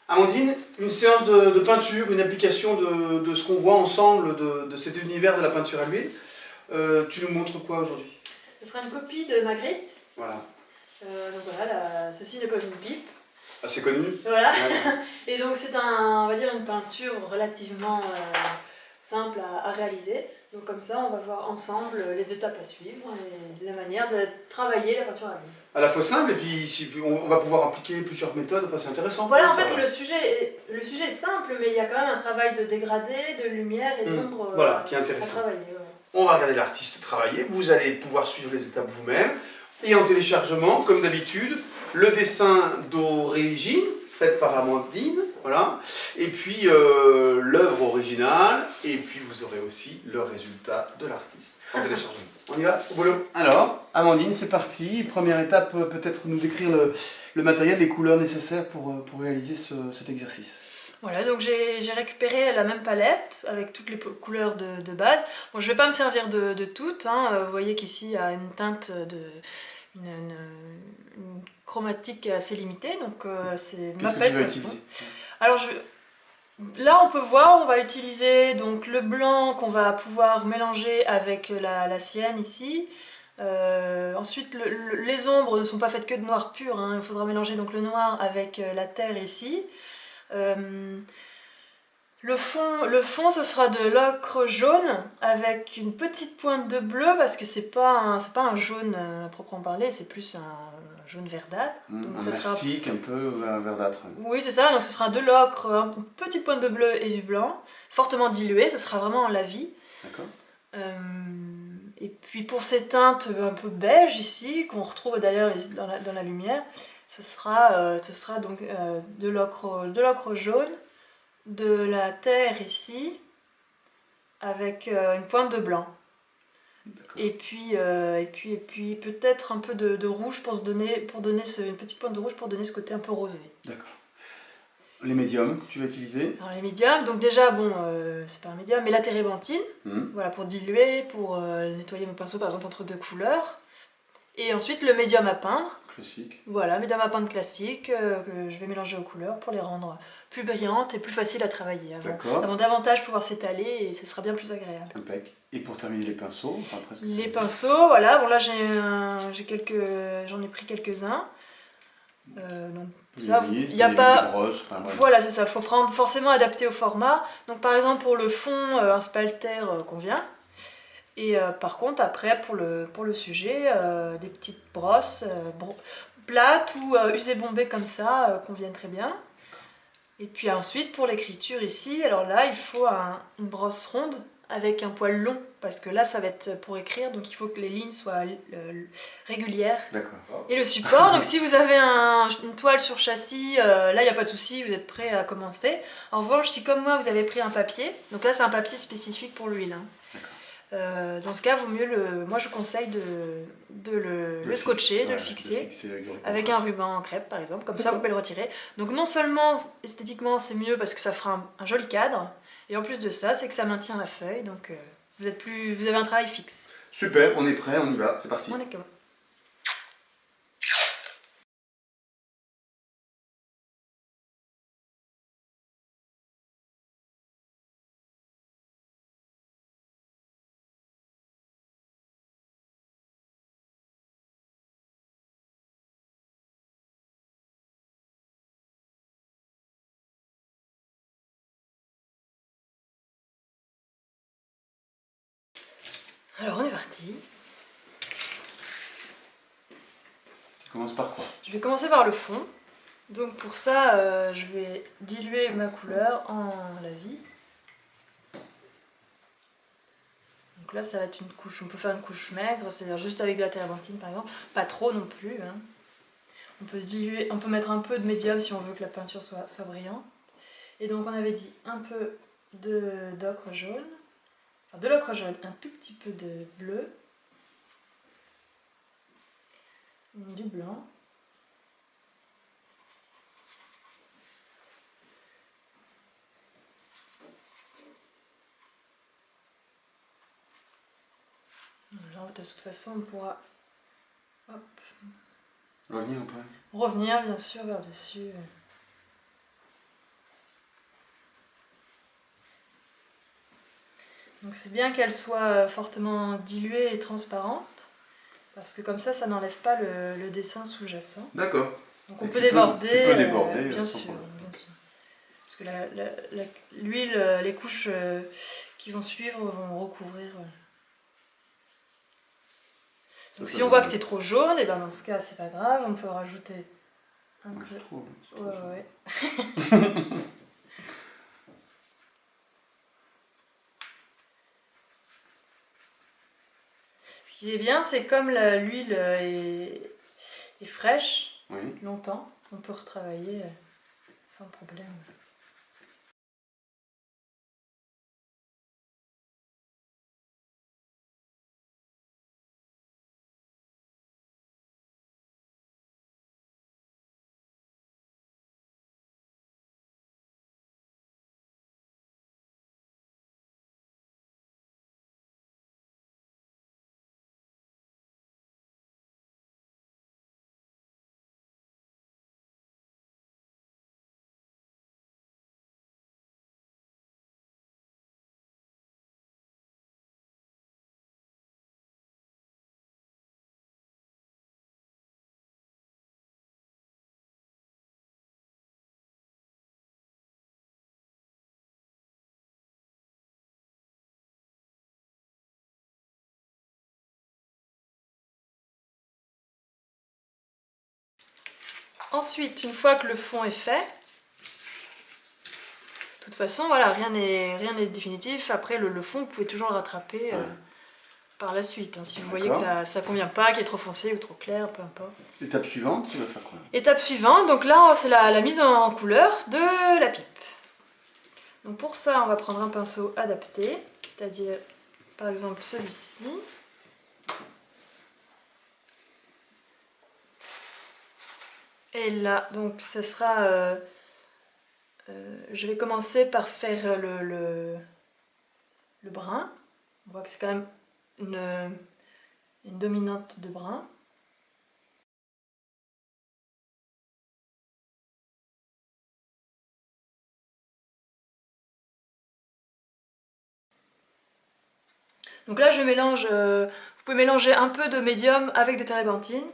Amandine, une séance de peinture, une application de ce qu'on voit ensemble de cet univers de la peinture à l'huile. Tu nous montres quoi aujourd'hui? Ce sera une copie de Magritte. Voilà. Donc voilà, ceci n'est pas une pipe. Assez connu. Voilà. Ouais. Et donc c'est on va dire une peinture relativement simple à réaliser. Donc comme ça, on va voir ensemble les étapes à suivre et la manière de travailler la peinture à l'huile. À la fois simple, et puis on va pouvoir appliquer plusieurs méthodes, enfin c'est intéressant. Voilà, en fait, le sujet est simple, mais il y a quand même un travail de dégradé, de lumière et d'ombre voilà, qui est intéressant. à travailler. Ouais. On va regarder l'artiste travailler, vous allez pouvoir suivre les étapes vous-même. Et en téléchargement, comme d'habitude, le dessin d'origine, fait par Amandine, voilà. Et puis l'œuvre originale, et puis vous aurez aussi le résultat de l'artiste en téléchargement. On y va, au boulot. Alors, Amandine, c'est parti. Première étape, peut-être nous décrire le matériel, les couleurs nécessaires pour réaliser cet exercice. Voilà, donc j'ai récupéré la même palette avec toutes les couleurs de base. Bon, je ne vais pas me servir de toutes, hein. Vous voyez qu'ici il y a une teinte une chromatique assez limitée, donc c'est ma palette. Alors là on peut voir, on va utiliser donc le blanc qu'on va pouvoir mélanger avec la sienne ici. Ensuite les ombres ne sont pas faites que de noir pur, hein. Il faudra mélanger donc le noir avec la terre ici. Le fond, ce sera de l'ocre jaune avec une petite pointe de bleu parce que c'est pas un jaune à proprement parler, c'est plus un jaune verdâtre. Donc un mastic un peu verdâtre. Oui, c'est ça, donc ce sera de l'ocre, une petite pointe de bleu et du blanc, fortement dilué, ce sera vraiment en lavis. D'accord. Et puis pour ces teintes un peu beige ici, qu'on retrouve d'ailleurs dans la lumière, ce sera donc de l'ocre jaune, de la terre ici, avec une pointe de blanc. Et puis peut-être un peu de rouge pour donner une petite pointe de rouge pour donner ce côté un peu rosé. D'accord. Les médiums que tu vas utiliser? Alors les médiums, donc déjà, bon, c'est pas un médium, mais la térébenthine, voilà, pour diluer, pour nettoyer mon pinceau par exemple entre deux couleurs. Et ensuite le médium à peindre. Classique. Voilà, médium à peindre classique, que je vais mélanger aux couleurs pour les rendre plus brillantes et plus faciles à travailler. Avant davantage pouvoir s'étaler et ce sera bien plus agréable. Impec. Et pour terminer les pinceaux, enfin, presque. Les pinceaux, voilà, bon là j'en ai pris quelques-uns. Donc ça, il n'y a pas. Brosses, enfin, voilà, c'est ça, faut prendre forcément adapté au format. Donc par exemple pour le fond, un spalter convient. Et par contre après pour le sujet, des petites brosses plates ou usées bombées comme ça conviennent très bien. Et puis ensuite pour l'écriture ici, alors là il faut une brosse ronde avec un poil long parce que là ça va être pour écrire, donc il faut que les lignes soient régulières. D'accord. Et le support, donc si vous avez une toile sur châssis, là il n'y a pas de souci, vous êtes prêt à commencer. En revanche, si comme moi vous avez pris un papier, donc là c'est un papier spécifique pour l'huile, hein. Dans ce cas, vaut mieux moi je conseille de le scotcher, de le fixer avec un ruban en crêpe par exemple, comme ça vous pouvez le retirer. Donc non seulement esthétiquement c'est mieux parce que ça fera un joli cadre, et en plus de ça c'est que ça maintient la feuille, donc vous avez un travail fixe. Super, on est prêt, on y va, c'est parti. On est comment ? Alors on est parti. Tu commences par quoi? Je vais commencer par le fond. Donc pour ça, je vais diluer ma couleur en lavis. Donc là ça va être une couche, on peut faire une couche maigre, c'est-à-dire juste avec de la térébenthine par exemple, pas trop non plus, hein. On peut diluer, on peut mettre un peu de médium si on veut que la peinture soit brillante. Et donc on avait dit un peu d'ocre jaune, enfin de l'ocre jaune, un tout petit peu de bleu, du blanc. Là, de toute façon, on pourra Revenir après. revenir bien sûr vers dessus. Donc c'est bien qu'elle soit fortement diluée et transparente, parce que comme ça n'enlève pas le dessin sous-jacent. D'accord. Donc on Et peut tu déborder, peux déborder, bien sans sûr, problème. bien sûr. Parce que l'huile, les couches qui vont suivre vont recouvrir. Donc si on voit que c'est trop jaune, et ben dans ce cas c'est pas grave, on peut rajouter un Moi, peu. je trouve. C'est trop Ouais, jaune. ouais. Ce qui est bien, c'est comme l'huile est fraîche Oui. longtemps, on peut retravailler sans problème. Ensuite, une fois que le fond est fait, de toute façon, voilà, rien n'est définitif. Après, le fond, vous pouvez toujours le rattraper par la suite. Si vous voyez que ça ne convient pas, qu'il est trop foncé ou trop clair, peu importe. Étape suivante, tu vas faire quoi? Étape suivante, donc là, c'est la mise en couleur de la pipe. Donc pour ça, on va prendre un pinceau adapté, c'est-à-dire, par exemple, celui-ci. Et là, donc, ce sera... je vais commencer par faire le brun. On voit que c'est quand même une dominante de brun. Donc là, je mélange... vous pouvez mélanger un peu de médium avec de térébenthine.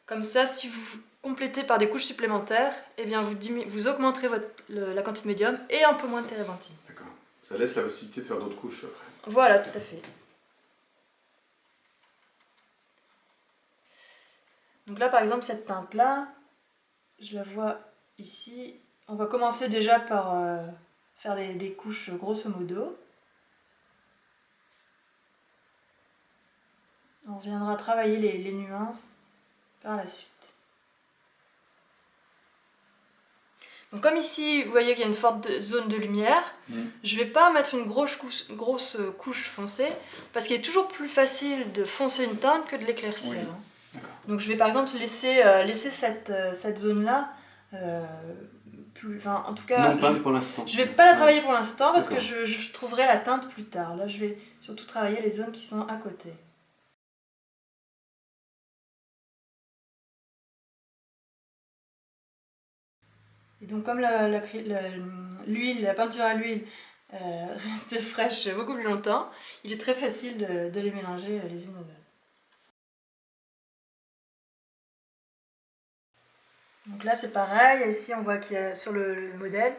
Comme ça, si vous complétez par des couches supplémentaires, eh bien vous augmenterez la quantité de médium et un peu moins de térébenthine. D'accord. Ça laisse la possibilité de faire d'autres couches après. Voilà, tout à fait. Donc là, par exemple, cette teinte-là, je la vois ici. On va commencer déjà par faire des couches grosso modo. On reviendra travailler les nuances par la suite. Donc comme ici, vous voyez qu'il y a une forte zone de lumière, je ne vais pas mettre une grosse couche foncée, parce qu'il est toujours plus facile de foncer une teinte que de l'éclaircir. Oui. Donc je vais par exemple laisser cette zone-là, en tout cas, non pas pour l'instant. Je ne vais pas la travailler pour l'instant, parce que je trouverai la teinte plus tard. Là, je vais surtout travailler les zones qui sont à côté. Et donc comme la peinture à l'huile reste fraîche beaucoup plus longtemps, il est très facile de les mélanger les unes aux autres. Donc là c'est pareil, ici on voit qu'il y a sur le modèle,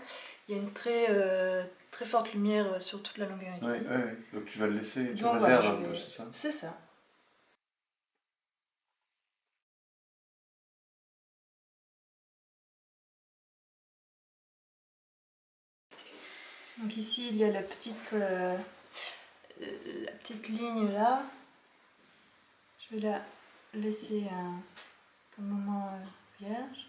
il y a une très forte lumière sur toute la longueur ici. Oui. Donc tu vas le laisser, tu donc, réserves voilà, un peu, c'est ça? C'est ça. Donc ici il y a la petite ligne là. Je vais la laisser un moment vierge.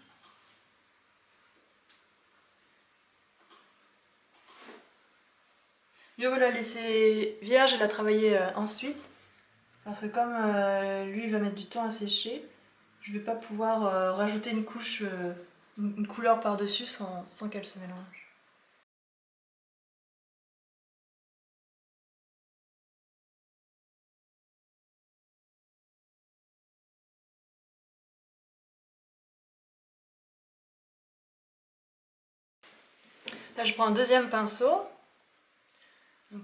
Je vais la laisser vierge et la travailler ensuite. Parce que comme l'huile va mettre du temps à sécher, je ne vais pas pouvoir rajouter une couche, une couleur par-dessus sans qu'elle se mélange. Là, je prends un deuxième pinceau. Donc,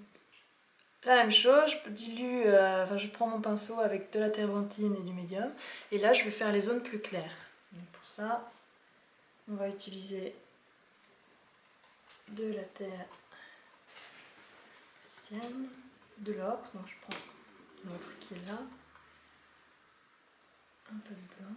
La même chose, je dilue, je prends mon pinceau avec de la térébenthine et du médium, et là je vais faire les zones plus claires. Donc pour ça, on va utiliser de la terre sienne, de l'ocre, donc je prends l'ocre qui est là, un peu de blanc.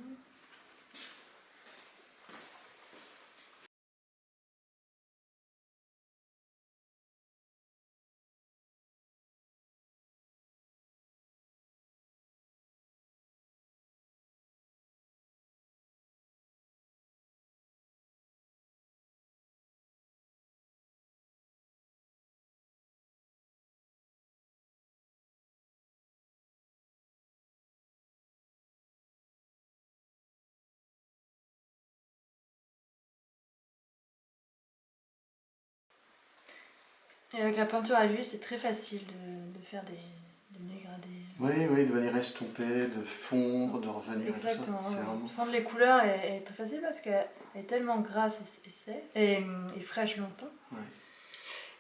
Et avec la peinture à l'huile, c'est très facile de faire des dégradés. Oui, oui, de venir estomper, de fondre, de revenir. Exactement. C'est Ouais. vraiment... Fondre les couleurs est très facile parce qu'elle est tellement grasse et fraîche longtemps. Ouais.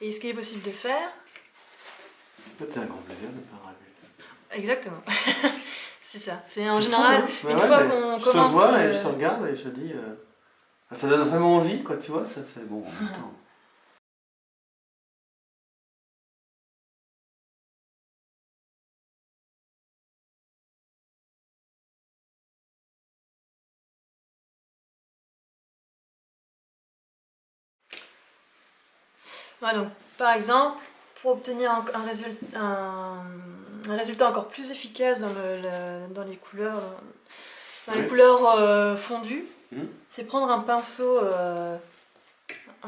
Et ce qu'il est possible de faire. En fait, c'est un grand plaisir de peindre à l'huile. Exactement. C'est ça. C'est en C'est général, fou, hein. une Ouais, fois mais qu'on je commence. te vois et je te regarde et je dis. Ça donne vraiment envie, quoi, tu vois, ça c'est bon en même temps. Ouais, donc, par exemple, pour obtenir un résultat encore plus efficace dans les couleurs, les couleurs fondues, c'est prendre un pinceau, un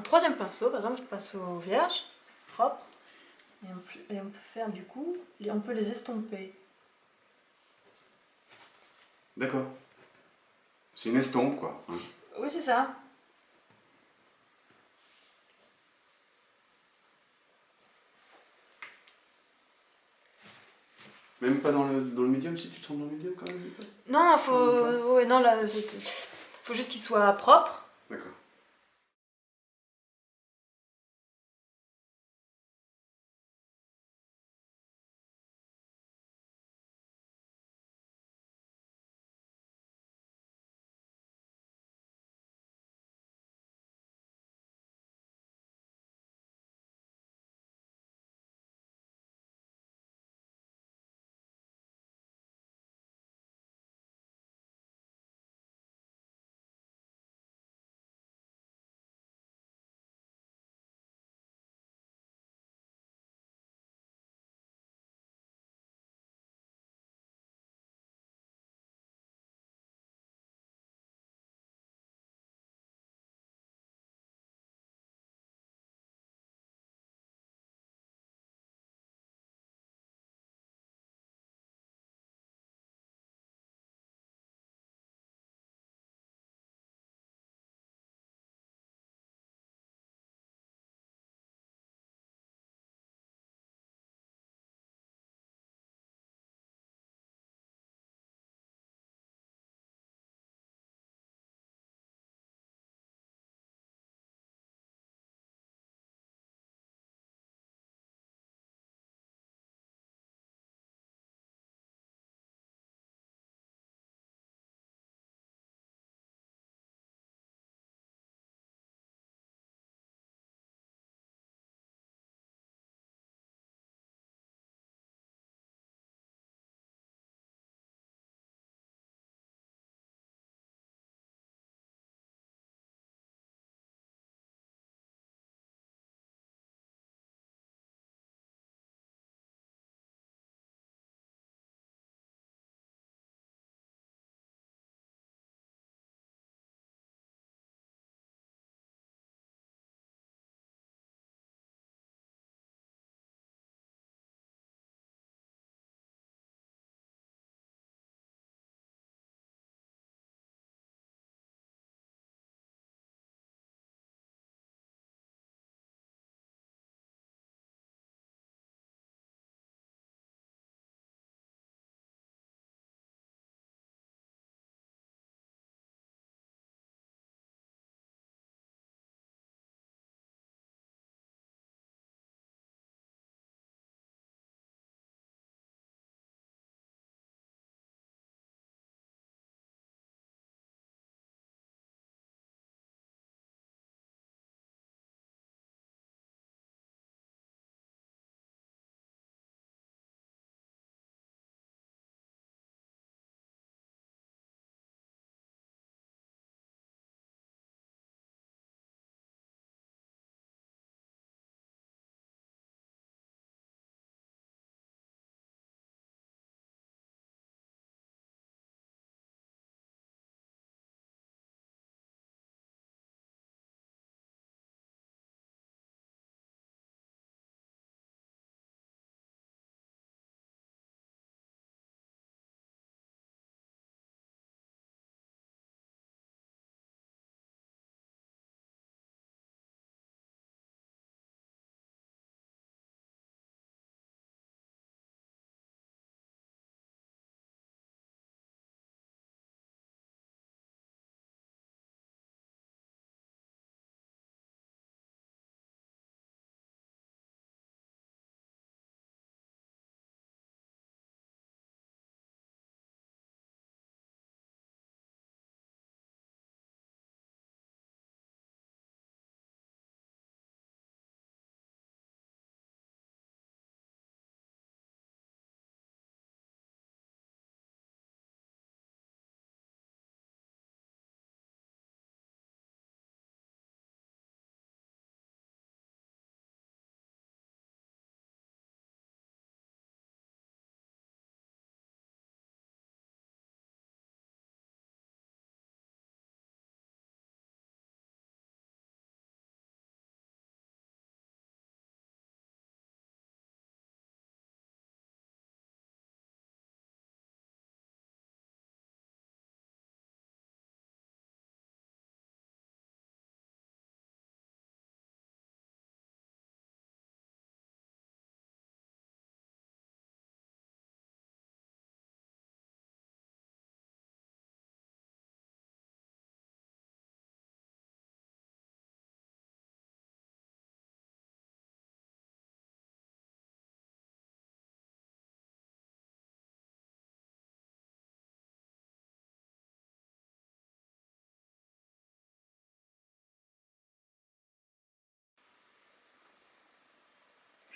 troisième pinceau, par exemple, un pinceau vierge, propre, et on peut faire du coup, on peut les estomper. D'accord. C'est une estompe, quoi. Hein. Oui, c'est ça. Même pas dans le médium, si tu tombes dans le médium quand même. Non, non, là, faut juste qu'il soit propre. D'accord.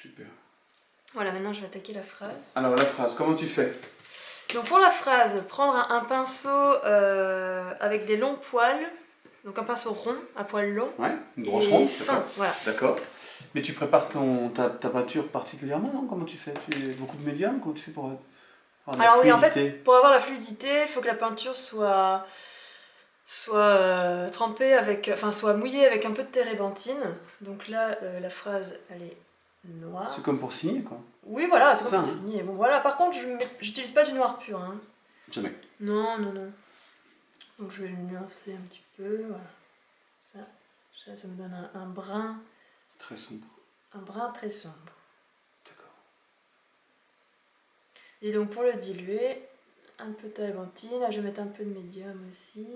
Super. Voilà, maintenant je vais attaquer la phrase. Alors la phrase, comment tu fais? Donc pour la phrase, prendre un pinceau avec des longs poils, donc un pinceau rond, à poils longs. Ouais, une grosse et ronde. fin, voilà. D'accord. Mais tu prépares ta peinture particulièrement, non? Comment tu fais? Tu beaucoup de médium? Comment tu fais pour avoir de la Alors oui, en fluidité? fait, pour avoir la fluidité, il faut que la peinture soit trempée avec, enfin soit mouillée avec un peu de térébenthine. Donc là, la phrase, elle est noire. C'est comme pour signer, quoi. Oui, voilà, c'est Ça, comme pour hein. signer. Bon, voilà. Par contre, j'utilise pas du noir pur. Hein. Jamais. Non, non, non. Donc je vais le nuancer un petit peu. Voilà. Ça me donne un brun. Très sombre. Un brun très sombre. D'accord. Et donc pour le diluer, un peu de térébenthine. Là, je vais mettre un peu de médium aussi.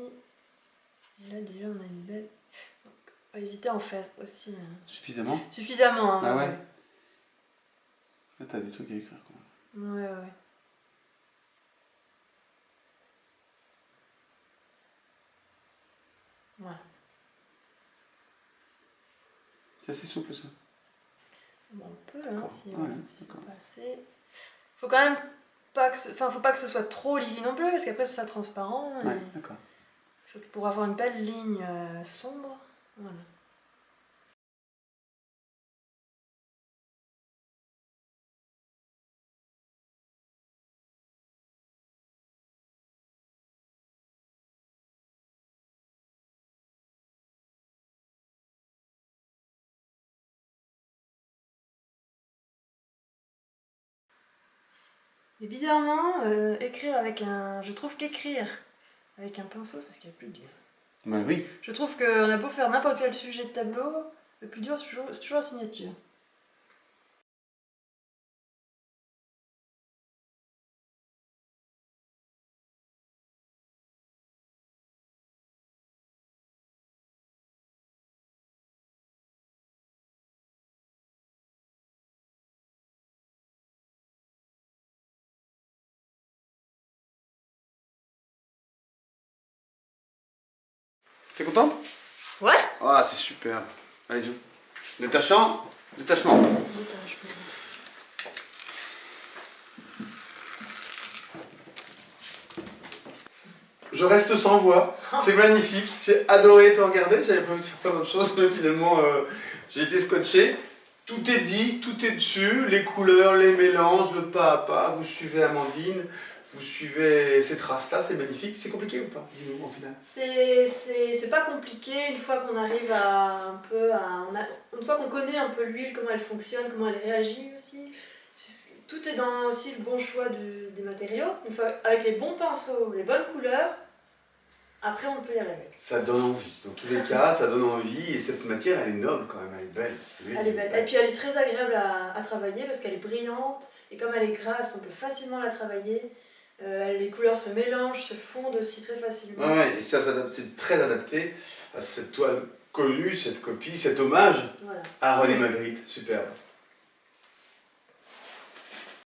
Et là, déjà, on a une belle. Donc, pas hésiter à en faire aussi. Hein. Suffisamment? Suffisamment. Hein, Ah ouais? Là, t'as des trucs à écrire, quoi. Ouais, ouais. Voilà. C'est assez souple, ça. Bon, on peut, hein, si, Ouais, si c'est d'accord. pas assez. Faut quand même pas que faut pas que ce soit trop liquide non plus, parce qu'après ce sera transparent. Ouais, Et d'accord. pour avoir une belle ligne sombre, voilà. Et bizarrement, écrire avec un. Je trouve qu'écrire avec un pinceau, c'est ce qui est le plus dur. Bah oui. Je trouve qu'on a beau faire n'importe quel sujet de tableau, le plus dur c'est toujours la signature. T'es contente? Ouais. Ah, c'est super. Allez-y. Détachement. Je reste sans voix, c'est magnifique, j'ai adoré te regarder, j'avais pas envie de faire plein d'autres choses, mais finalement j'ai été scotché. Tout est dit, tout est dessus, les couleurs, les mélanges, le pas à pas, vous suivez Amandine, vous suivez ces traces-là, c'est magnifique. C'est compliqué ou pas? Dis-nous en final. C'est pas compliqué une fois qu'on arrive à un peu une fois qu'on connaît un peu l'huile, comment elle fonctionne, comment elle réagit aussi. Tout est dans aussi le bon choix des matériaux. Une fois avec les bons pinceaux, les bonnes couleurs, après on peut y arriver. Ça donne envie, dans tous les cas, ça donne envie et cette matière elle est noble quand même, elle est belle. Elle est belle. Et puis elle est très agréable à travailler parce qu'elle est brillante et comme elle est grasse, on peut facilement la travailler. Les couleurs se mélangent, se fondent aussi très facilement. Ouais, et ça c'est très adapté à cette toile connue, cette copie, cet hommage à René Magritte. Superbe.